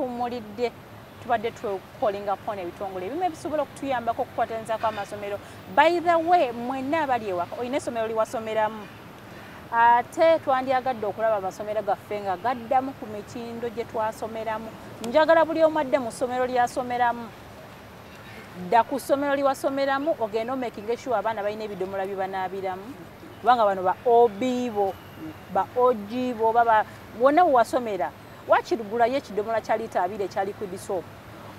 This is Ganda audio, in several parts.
tutumulidde tubadde tukolinga upon ebitongole ebimu ebisobola okutuyambako okukwatanyizako amasomero. By the way, mwenna abali ewaka olina essomero liwasomeramu. Ate twandyagadde okulaba amasomero gaffe nga gaddamu ku mitindo gye twasomeramu. Njagala buli omu adde mu ssomero lyasomeramu. Dda ku ssomero liwasomeramu ogenda omakinga sure abaana balina ebidomola bye banaabiramu. Kubanga bano ba OB bo, ba OG bo, baba wonna wasomera. Wakirugulayo ekidomola kya lita 2 ekya liquid soap.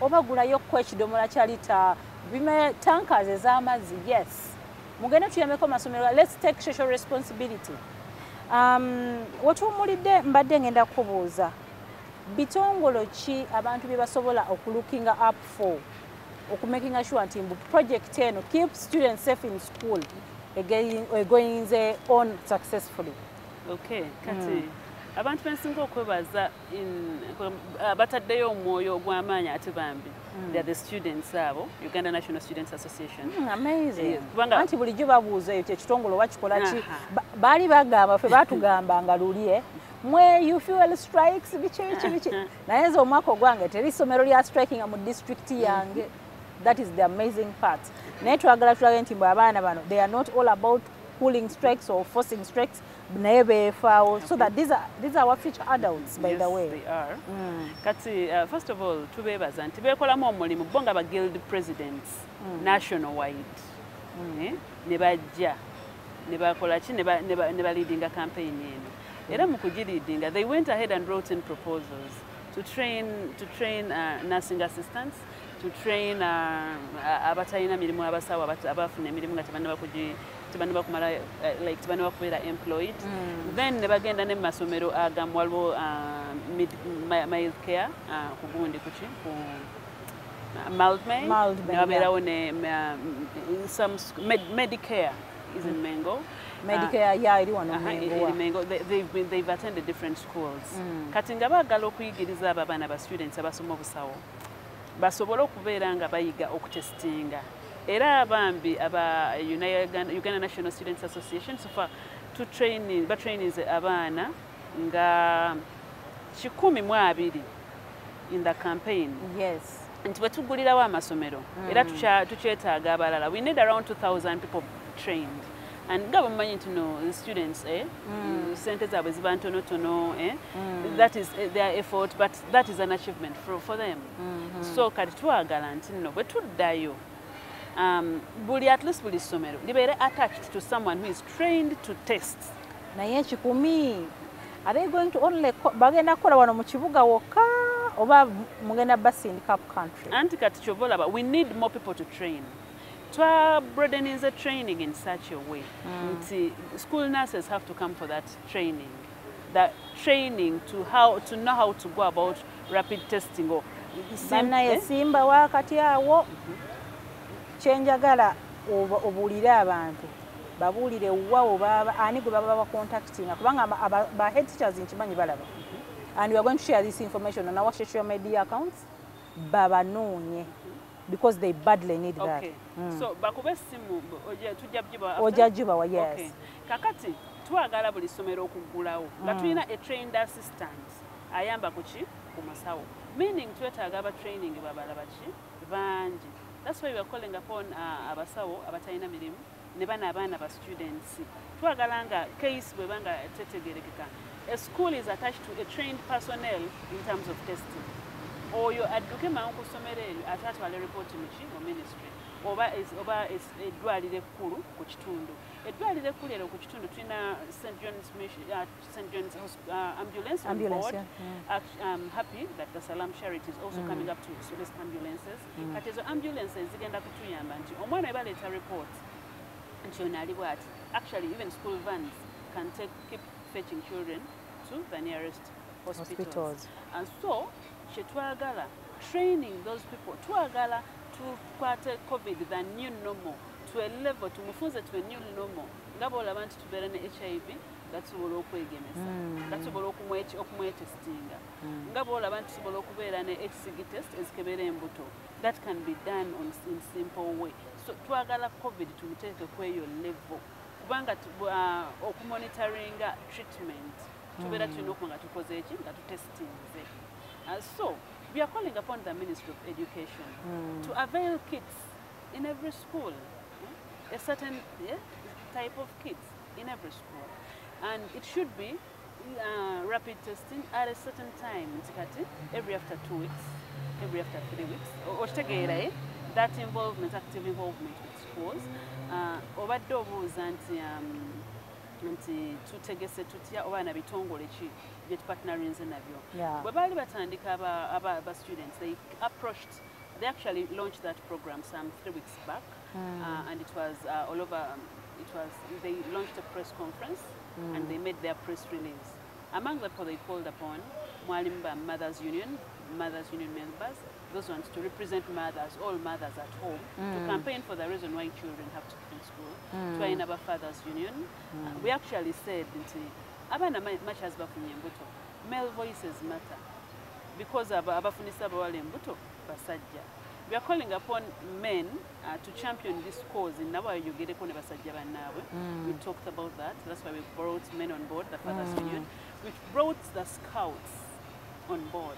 Oba gulayo ko ekidomola kya lita bime tankers ez'amazzi. Yes. Mugenda tuyambeko amasomero. Let's take social responsibility. Watuwumulidde mbadde ngenda kubuuza. Bitongolo ki abantu bye basobola okulookinga up for? Okumakinga sure nti project eno keep students safe in school going on successfully. Okay, kati abantu bensinga okwebaza bataddeyo omwoyo ogw'amaanyi ate bambi. They are the students abo, Uganda National Students Association. Amazing. Anti bulijjo babuuza ekyo ekitongole wakikola ki baali bagamba ffe baatugamba nga luli mwe you fuel strikes bichi naye nze omwaka ogwange teri ssomero lya striking mu district yange. That is the amazing part. Naye twagala tulage nti abaana bano they are not all about pulling strikes or forcing strikes. So that these are our future adults, by the way. They are. Kati, first of all, tubebaza nti bekolamu omulimu bo nga ba guild presidents national wide. Ne bajja ne bakola ki ne ba leading a campaign eno. Era mu kugileadinga they went ahead and wrote in proposals to train nursing assistants, to train abatalina mirimu abasawo abafuna emirimu nga tebannaba kumala like tebannaba kubeera employed. Then ne bagenda ne masomero agamu waliwo mild care ku gundi kuki ku Maldmay ne babeerawo ne some Medicare is in Mengo. Medicare eri wano Mengo. They've attended different schools. Kati nga baagala okuyigiriza abo abaana ba students abasoma obusawo basobole okubeera nga bayiga okutestinga. Era abambi aba Uganda National Students Association so far to training abaana nga 120 in the campaign. Yes. Nti bwetugulirawo amasomero era tukyetaaga abalala. We need around 2,000 people trained. And government to know the students, sente zaabwe ziba ntonotono, that is their effort, but that is an achievement for them. So kati twagala nti nno bwe tuddayo at least buli ssomero libeere attached to someone who is trained to test. Naye kikumi are they going to only bagenda kukola wano mu kibuga wokka oba mugenda basindika up country? Anti kati kyovolaba we need more people to train. To broaden is a training in such a way. School nurses have to come for that training. That training to know how to go about rapid testing or simba wakati awo kyenjagala obuulire abantu babuulire wawo baba ani gwe baba contacting kubanga ba head teachers nkimanyi balaba. And we are going to share this information on our social media accounts. Baba noonye. Because they badly need that. So bakube simu ojajiba yes. Okay. Kakati twagala buli ssomero okugulawo nga tulina a trained assistant ayamba kuki ku masawo. Meaning twetaaga aba training babala baki bangi. That's why we are calling upon abasawo abatalina mirimu ne bana abaana ba students. Twagala nga case bwe banga tetegerekeka. A school is attached to a trained personnel in terms of testing. Or you adduke mangu ssomero eryo ate atwala report mu ministry oba eddwaliro ekkulu ku kitundu. Eddwaliro ekkulu eryo ku kitundu tulina St. John's ambulance on board. I'm happy that the Salam Charity is also coming up to solicit ambulances. Kati ezo ambulances zigenda kutuyamba nti omwana we baleeta report nti ono ali bw'ati. Actually even school vans can keep fetching children to the nearest hospitals. And so twagala training those people, twagala to kwate COVID the new normal to a level to mufunze to a new normal. Ngabola abantu tubeera ne HIV gatusobola okwegemesa gatusobola okumwetestinga ngabola abantu tusobola okubeera ne HCG test ezikebera embuto. That can be done in simple way. So twagala COVID tumuteeke kweyo level kubanga okumonitoringa treatment tubeera tulina okuba nga tukoze eki nga tutestinze. So we are calling upon the Ministry of Education to avail kits in every school, a certain type of kits in every school. And it should be rapid testing at a certain time, every after 2 weeks, every after 3 weeks. That involvement, active involvement with schools. Obadde obuuza nti tutegese tutya oba na bitongole ki bye tupartnerinze nabyo. Bwe baali batandika aba students, they actually launched that program some 3 weeks back, and it was all over. They launched a press conference and they made their press release. Among the people they called upon Mwalimba Mothers Union members, those ones to represent mothers, all mothers at home, to campaign for the reason why children have to be in school. To our Fathers Union, we actually said, abana much as bafunye mbuto, male voices matter, because abafunisa abawala embuto basajja. We are calling upon men to champion this cause in Nawa Yugereko Nebasajja Bannawe. We talked about that. That's why we brought men on board, the Fathers Union. We brought the Scouts on board.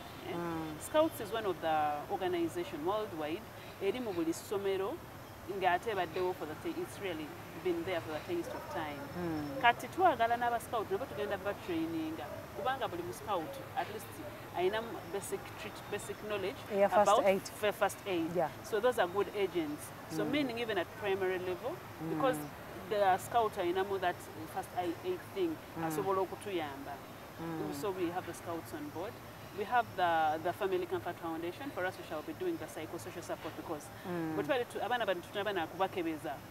Scouts is one of the organizations worldwide. Erimu buli somero ngate baddewo for it's really been there for the taste of time. Kati twagala n'aba scout nabo tugenda ba training kubanga buli mu scout at least aina basic knowledge about first aid. So those are good agents. So meaning even at primary level, because the scout aina mo that first aid thing asobola okutuyamba. So we have the scouts on board. We have the Family Comfort Foundation. For us, we shall be doing the psychosocial support because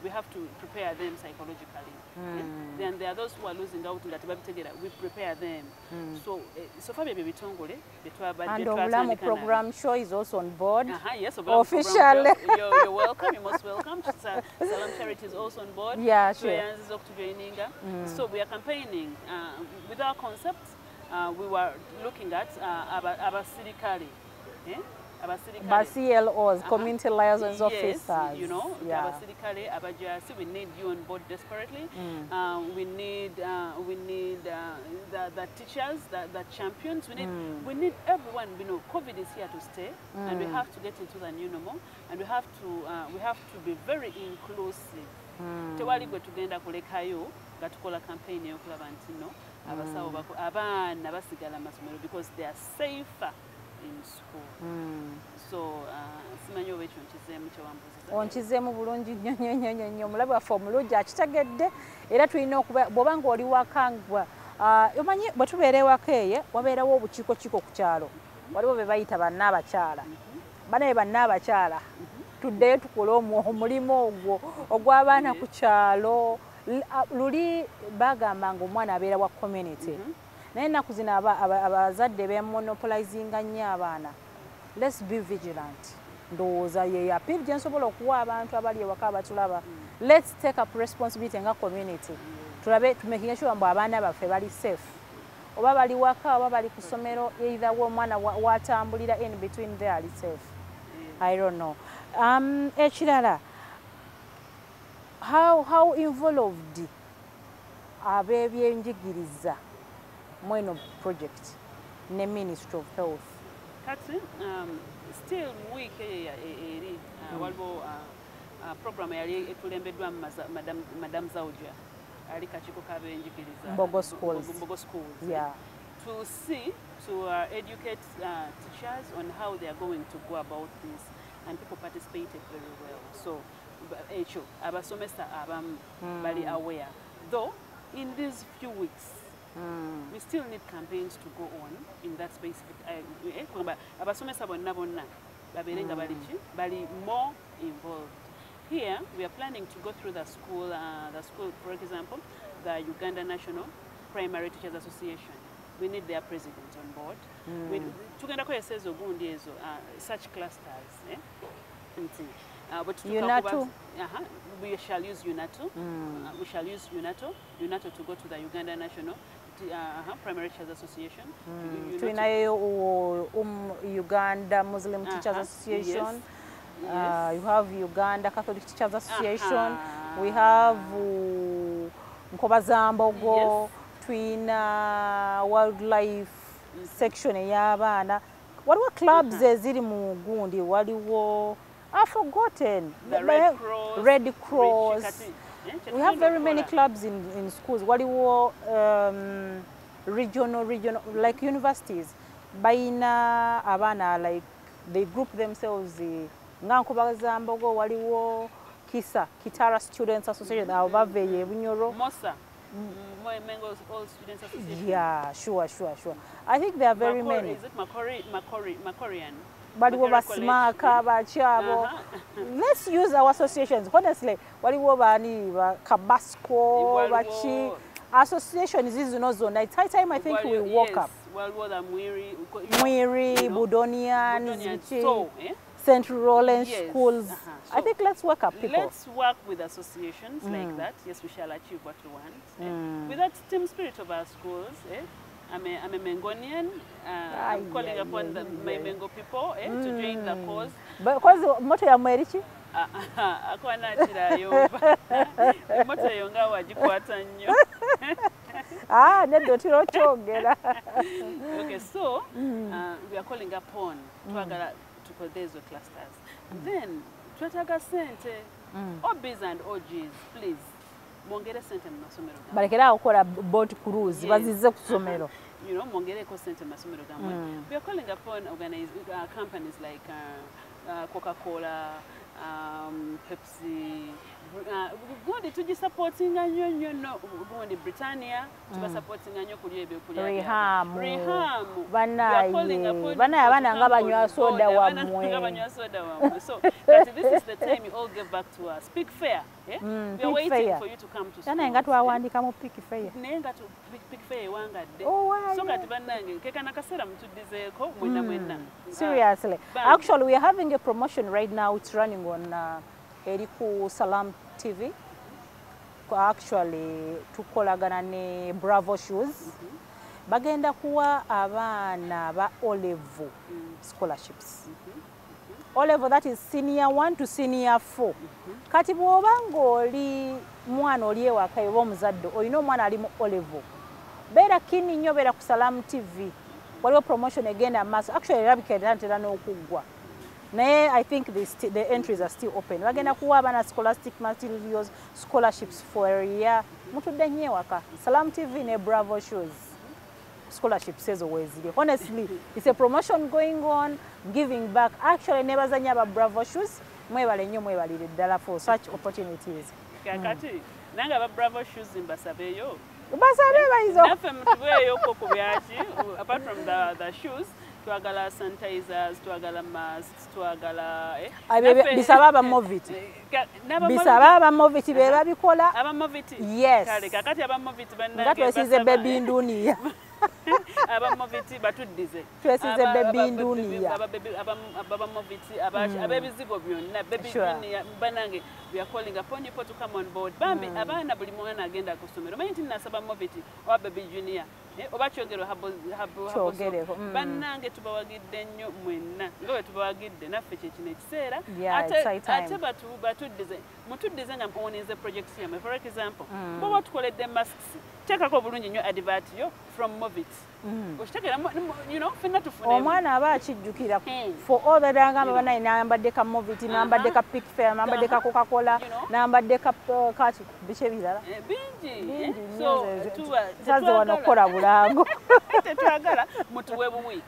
we have to prepare them psychologically. Then there are those who are losing out that we prepare them. So far, baby, and Obulamu program show is also on board. Yes, official. You're welcome. You're most welcome. Salam Charity is also on board. Yeah, sure. So we are campaigning with our concept. We were looking at Abasirikali, CLOs, community liaison officers. Yes, you know, Abasirikali, Abajasi, we need you on board desperately. We need the teachers, the champions. We need everyone. You know, COVID is here to stay, and we have to get into the new normal, and we have to be very inclusive. Tewali gwe tugenda kulekayo gatukola campaign yokulaba nti no abasawo bako abaana basigala Amasomero because they are safer in school. So simanyi oba ekyo nkizeemu kyewambuuziza. Onkizeemu bulungi nnyo mulabe waffe omulungi akitegedde era tulina okuba bw'oba ng'oli wakangwa omanyi bwe tubeera ewaka eyo wabeerawo obukiikokiko ku kyalo waliwo be bayita bannaabakyala banaye bannaabakyala tuddeyo tukole omulimu ogwo ogw'abaana ku kyalo. Luli bagamba ng'omwana abeera wa community naye ennaku zino abazadde bemonopolizinga nnyo abaana. Let's be vigilant. Ndowooza ye appeal gye nsobola okuwa abantu abali ewaka abatulaba. Let's take up responsibility nga community. Tulabe tumaking sure mbu abaana baffe bali safe. Oba bali waka oba bali ku ssomero either omwana watambulira in between there ali safe. I don't know. Ekirala, how involved ab'ebyenjigiriza mweno project ne Ministry of Health? Kati still week eri waliwo program yali ekulembeddwa Madam Zauja ali kakiiko k'ab'enjigiriza Mbogo schools. Yeah. To educate teachers on how they are going to go about this, and people participated very well. So abasomesa abamu bali aware. Though in these few weeks we still need campaigns to go on in that specific abasomesa bonna baberenga bali more involved. Here we are planning to go through the school, for example, the Uganda National Primary Teachers Association. We need their president on board. Tugenda koyesa ogundi ezo such clusters. UNATO. We shall use UNATO. We shall use UNATO to go to the Uganda National Primary Teachers Association. Uganda Muslim Teachers Association. Yes. You have Uganda Catholic Teachers Association. We have Nkobazambogo, Twina Wildlife section ey'abaana. waliwo clubs eziri mu gundi waliwo I've forgotten The Red Cross. We have very many clubs in schools. Waliwo regional like universities bayina abaana like they group themselves nga nkubaza mbogo waliwo KISA Kitara Students Association abo baveyo ebunyoro Mosa Mango All Students Association. Yeah, sure. I think there are very many. Is it Macorian? Baliwo basimaka bachabo. Let's use our associations. Honestly, waliwo bani Kabasco bachi associations zino zona. It's high time I think we woke up. Waliwo the Mwiri, Budonian, St. Rollins schools. So I think let's work up people. Let's work with associations like that. Yes, we shall achieve what we want. With that team spirit of our schools, I'm a Mengonian. I'm calling upon my Mengo people to join the cause. But because moto ya mwerichi? Akwana chirayo. Moto yonga wajikwata nnyo. Neddo tirochogera. Okay, so we are calling upon tukodezo clusters. Then twataga sente OBs and OGs, please. Mwongere sente mu masomero gamwe. Balekera okukola boat cruise bazize ku somero. You know, mwongere ko sente mu masomero gamwe. We are calling upon companies like Coca-Cola, Pepsi, gundi tuji supporting nnyo gundi Britannia tuba supporting nnyo kulya ebyo kulya Reham banaye abana nga banywa soda wamwe so this is the time you all give back to us. Pick fair, we are waiting for you to come to school. Kana nga twawandika mu pick fair nenga tu pick fair wangadde so kati bannange kekana kasera mutuddizeeko mwenna seriously. Actually we are having a promotion right now. It's running on Eriku Salam TV. Actually tukolagana ne Bravo Shoes. Bagenda kuwa abaana ba O-level scholarships. O-level, that is senior 1 to senior 4. Kati bw'oba ng'oli mwana oli ewaka oba omuzadde olina omwana ali mu O-level, beera kini nnyo beera ku Salam TV. Waliwo promotion egenda maaso. Actually erabika etantera n'okuggwa. Naye I think the entries are still open. Bagenda kuwa abaana scholastic materials scholarships for a year. Mutudde nnyo ewaka. Salam TV ne Bravo Shoes. Scholarships says always. Honestly, it's a promotion going on, giving back. Actually, never zanya Bravo Shoes. Mwebale nnyo mwebalire ddala for such opportunities. Kakati nanga ba Bravo Shoes mbasabeyo. Basabe bayizo. Nafe mtuweyo ko kubyaki apart from the shoes. Twagala sanitizers, twagala masks, twagala bisaba abamoviti. Bisaba abamoviti be babikola. Abamoviti. Yes. Kale kakati abamoviti bannange. Nga twesize baby nduniya. Abamoviti batuddize. Twesize baby nduniya. Abamoviti abebizigo byonna baby nduniya bannange. We are calling upon you to come on board. Bambi abaana buli mwana agenda ku ssomero. Manyi nti nasaba moviti oba baby junior. Oba kyogero habo bannange tubawagidde nnyo mwenna nga bwe tubawagidde naffe kyekino ekiseera ate batuddize mutuddize nga owonize projects yammwe. For example bwoba tukoledde masks teekako bulungi nnyo advert yo from Movit. Okitegera ffenna tufune omwana aba akijjukira for all that agamba banaye n'ayambadde ka Movit n'ayambadde ka Pick Fair n'ayambadde ka Coca-Cola n'ayambadde ka kati biki ebirala bingi so tusaze wano okukola bulango tetwagala mutuwe buwi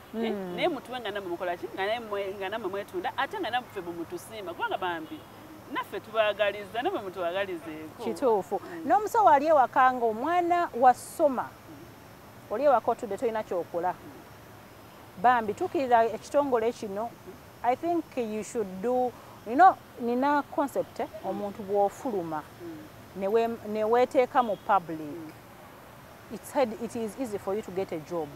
naye mutuwe nga namwe mukola ki nga namwe mwetunda ate nga namwe ffe bumutusiima kubanga bambi naffe tubagaliza namwe mutubagalizeeko kituufu n'omusawo ali ewaka nga omwana wasoma oli ewaka otudde tolina kyokola bambi tukirira ekitongole kino I think you should do nina concept omuntu bw'ofuluma ne weeteeka mu public it is easy for you to get a job.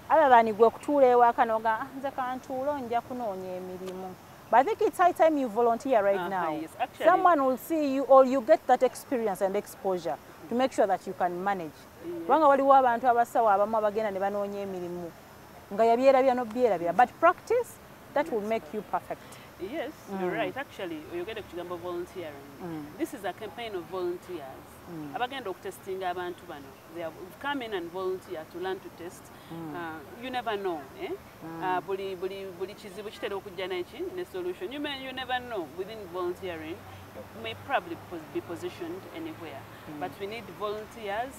Other than gwe kutuula ewaka noga nze kantuulo nja kunoonya emirimu. But I think it's high time you volunteer right now. Yes, someone will see you or you get that experience and exposure to make sure that you can manage. Kubanga waliwo abantu abasawo abamu abagenda ne banoonya emirimu nga yabyerabya n'obyerabya, but practice that will make you perfect. Yes, you're right. Actually, you're getting to volunteering. This is a campaign of volunteers. abagenda okutestinga abantu bano. They have come in and volunteer to learn to test. You never know. Buli kizibu kitera okujja ne solution. You never know within volunteering. May probably be positioned anywhere, but we need volunteers.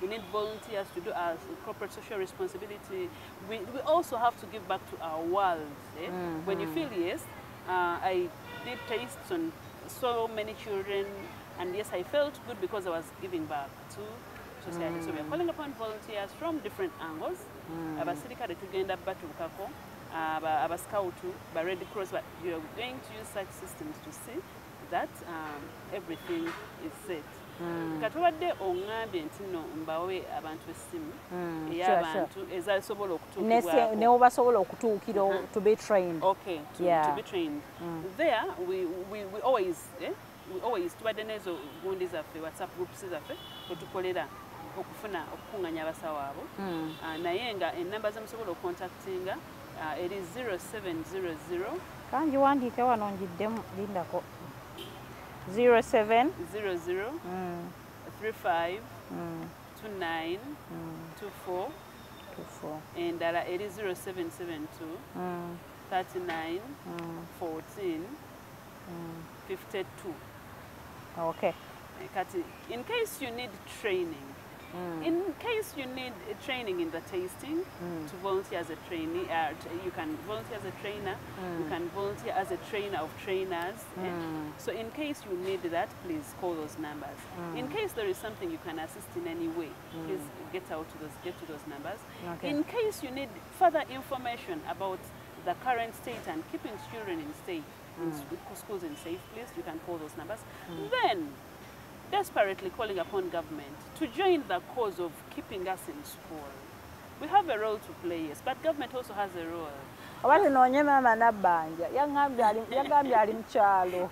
We need volunteers to do our corporate social responsibility. We also have to give back to our world. When you feel yes, I did tastes on so many children, and yes, I felt good because I was giving back to society. So we are calling upon volunteers from different angles. Abasirikale tugenda batukako, abascoutu, ba Red Cross, but you are going to use such systems to see that everything is set. Katubadde ongambye nti no mbawe abantu essimu ey'abantu ezasobola okutuukibwako ne obasobola okutuukira to be trained. Okay, to be trained. There we always tubadde n'ezo gundi zaffe WhatsApp groups zaffe kwetukolera okufuna okukuŋŋanya abasawo abo naye nga ennamba zemusobola okucontactinga eri 0700 kanji wandiike wano njiddemu lindako 0700 35 29 24 endala eri 0772 39 14 52. Okay. Kati, in case you need training, in case you need training in the tasting, to volunteer as a trainee, you can volunteer as a trainer, you can volunteer as a trainer of trainers. So in case you need that, please call those numbers. In case there is something you can assist in any way, please get to those numbers. Okay. In case you need further information about the current state and keeping children in schools in safe place, you can call those numbers. Then, desperately calling upon government to join the cause of keeping us in school. We have a role to play, yes, but government also has a role. Abali nonye mama nabanja yagambye ali mchalo.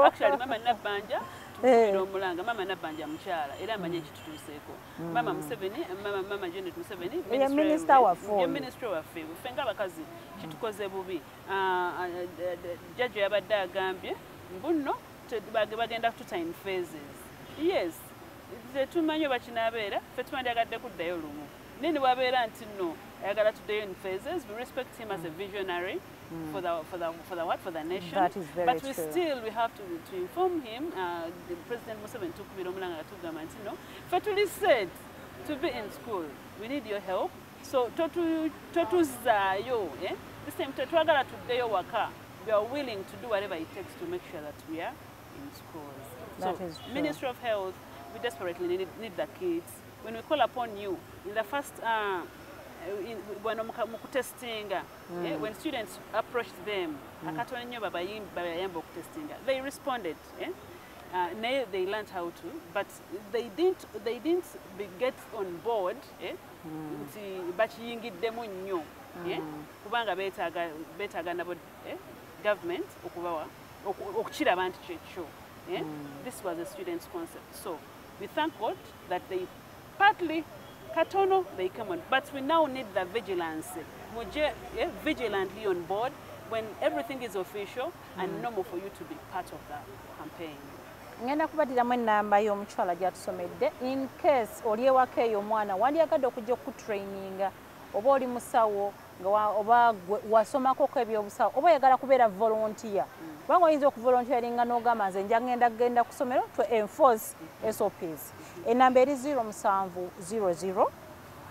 Actually mama nabanja mulanga mama nabanja mchala era amanye ekitutuseeko. Mama Museveni, mama Janet Museveni, minister wa ffe fenga abakazi kitukoze bubi. Judge yabadde agambye mbuno bagenda tuta in phases. Yes, tetumanyi bakinabeera ffe tumandyagadde kuddayo lumu nini wabeera nti no ayagala tuddayo in phases. We respect him as a visionary for the nation. That is very but true. we have to inform him. The President Museveni tukubira omulanga tugamba nti no ffe tuli said to be in school, we need your help, so totuzaayo this time tetwagala tuddeyo waka. We are willing to do whatever it takes to make sure that we are in schools. That so, is true. Ministry of Health, we desperately need the kids. When we call upon you, in the first, when students approached them, they responded. They learned how to, but they didn't get on board. Kubanga beetaaga nabo government okukira abantu kyekyo. This was a student's concept. So we thank God that they partly katono they come on, but we now need the vigilance. Vigilantly on board when everything is official and normal for you to be part of the campaign. Ngenda kubadiramu ennamba y'omukyala gy'atusomedde in case oli ewaka eyo omwana wandyagadde okujja okutraininga oba oli musawo oba wasomako ebyobusawo oba oyagala kubeera volunteer kubanga oyinza okuvolunteeringa n'ogamba nze ngenda ku ssomero to enforce SOPs. Ennamba eri 0700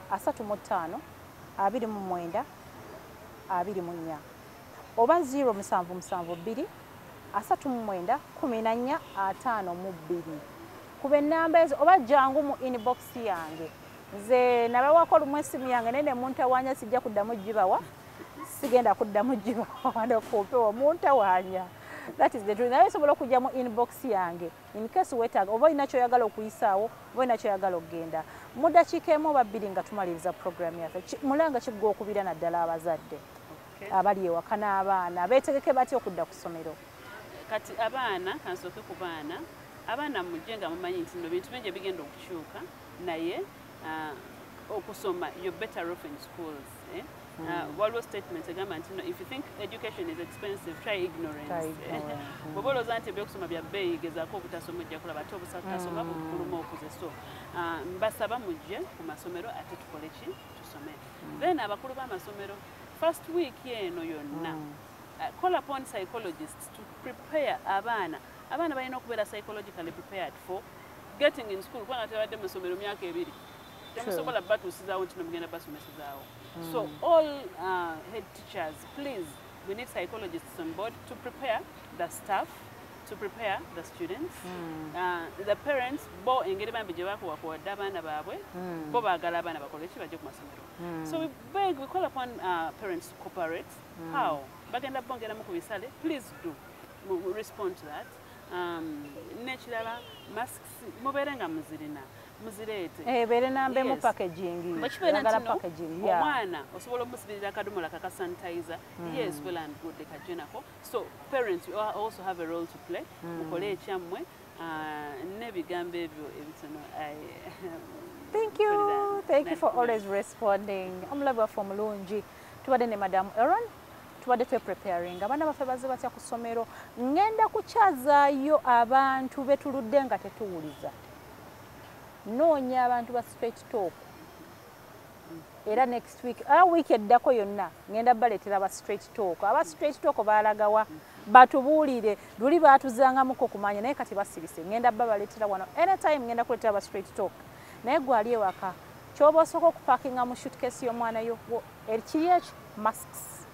35 29 24 oba 0772 39 14 52 kuba ennamba ezo oba jangu mu inbox yange. Nze nabawako olumu essimu yange naye ne muntawaanya sijja kuddamu gibawa, sigenda kuddamu gibawa nokuupewa muntawaanya. That is the truth. Naye osobola okujja mu inbox yange in case weetaaga oba olina kyoyagala okuyisaawo oba olina kyoyagala okgenda mu ddakiika emu oba bbiri nga tumaliriza program yaffe. Mulanga kiggwa okubira naddala abazadde abali ewaka n'abaana beetegeke batya okudda ku ssomero. Kati abaana kansooke ku abaana mujje nga mumanyi nti no bintu bingi bigenda okukyuka naye okusoma you're better off in schools. waliwo statement egamba nti if you think education is expensive, try ignorance. Bw'oba olowooza nti ebyokusoma bya bbeeyi gezaako obutasoma ojja kulaba ate obutasoma bukuluma okuze. So mbasaba mujje ku masomero ate tukole ki tusome. Then abakulu b'amasomero first week eno yonna call upon psychologists to prepare abaana balina okubeera psychologically prepared for getting in school. Kubanga tebadde mu ssomero myaka ebiri temusobola batuusizaawo nti nomugenda basomesezaawo. So all head teachers, please, we need psychologists on board to prepare the staff, to prepare the students, the parents. Bo engeri bambi gye bakuwakuwadde abaana baabwe bo baagala abaana bakole ki bajje ku masomero. So we call upon parents to cooperate. How? Bagenda bongeramu ku bisale. Please do respond to that. Nekirala masks mubeere nga muzirina muzireete beere nambemu packaging bagala packaging omwana osobola omusibirira akadomola kaka sanitizer. Yes, well and good kajenako. So parents, you also have a role to play. Mukole ekyammwe n'ebigambo ebyo ebitono. Thank you for always responding. Omulabe waffe omulungi tubadde ne Madam Aaron, tubadde preparing abaana baffe bazze batya ku ssomero. Ngenda kukyazaayo abantu betuludde nga tetuwuliza. Noonya abantu ba straight talk. Era next week, week eddako yonna ngenda baleetera ba straight talk. Aba straight talk baalagawa batubuulire luli baatuzangamuko kumanya naye kati basirise. Ngenda baleetera wano anytime ngenda kuleetera ba straight talk. Naye gwali ewaka ky'oba osooka okupakinga mu suitcase y'omwana yo ekiri eki masks.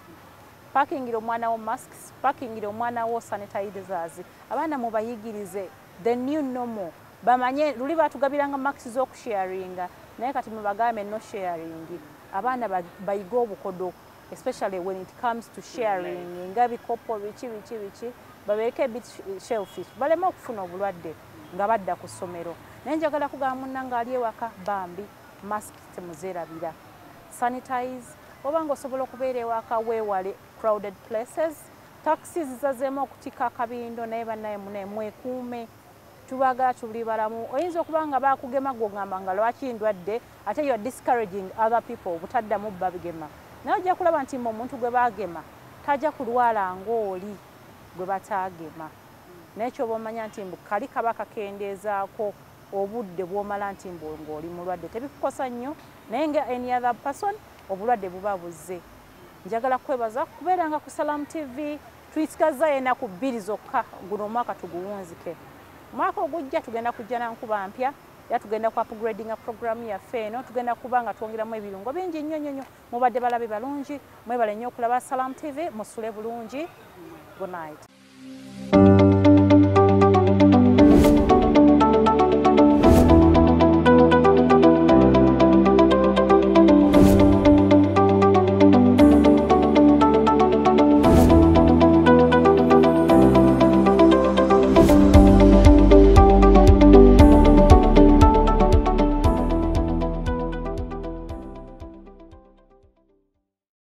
Parkingira omwana wo masks, parkingira omwana wo sanitizers. Abaana mubayigirize the new normal. Bamanye luli batugabiranga max z'okusharinga naye kati mubagambe no sharing. Abaana bayiga obukodo, especially when it comes to sharing. Nga bikopo biki babeereko bit shellfish balema okufuna obulwadde nga badda ku ssomero. Naye njagala kugamba munnanga ali ewaka bambi mask temuzeerabira. Sanitize. Obanga osobola okubeera ewaka weewale crowded places. Taxis zazeemu okutika akabindo naye bannaye mwekuume. Tubaga tuli balamu. Oyinza okuba nga baakugema gw'ogamba nga lwaki ndwadde ate you are discouraging other people butaddamu babigema. Naye ojja kulaba nti omuntu gwe baagema tajja kulwala ng'oli gwe bataagema. Naye ky'oba omanya nti kali kaba kakendeezaako obudde bw'omala nti ng'oli mulwadde tebikukosa nnyo naye nga any other person obulwadde buba buzze. Njagala kwebaza kubeeranga ku Salam TV. Tuyisigaza ennaku 2 zokka guno omwaka tuguwunzike. Mwaka ogujja tugenda kujja na nkuba mpya era tugenda ku upgrading program yaffe eno. Tugenda kuba nga twongeramu ebirungo bingi nnyo. Mubadde balabe balungi mwebale nnyo okulaba Salam TV. Musule bulungi. Good night.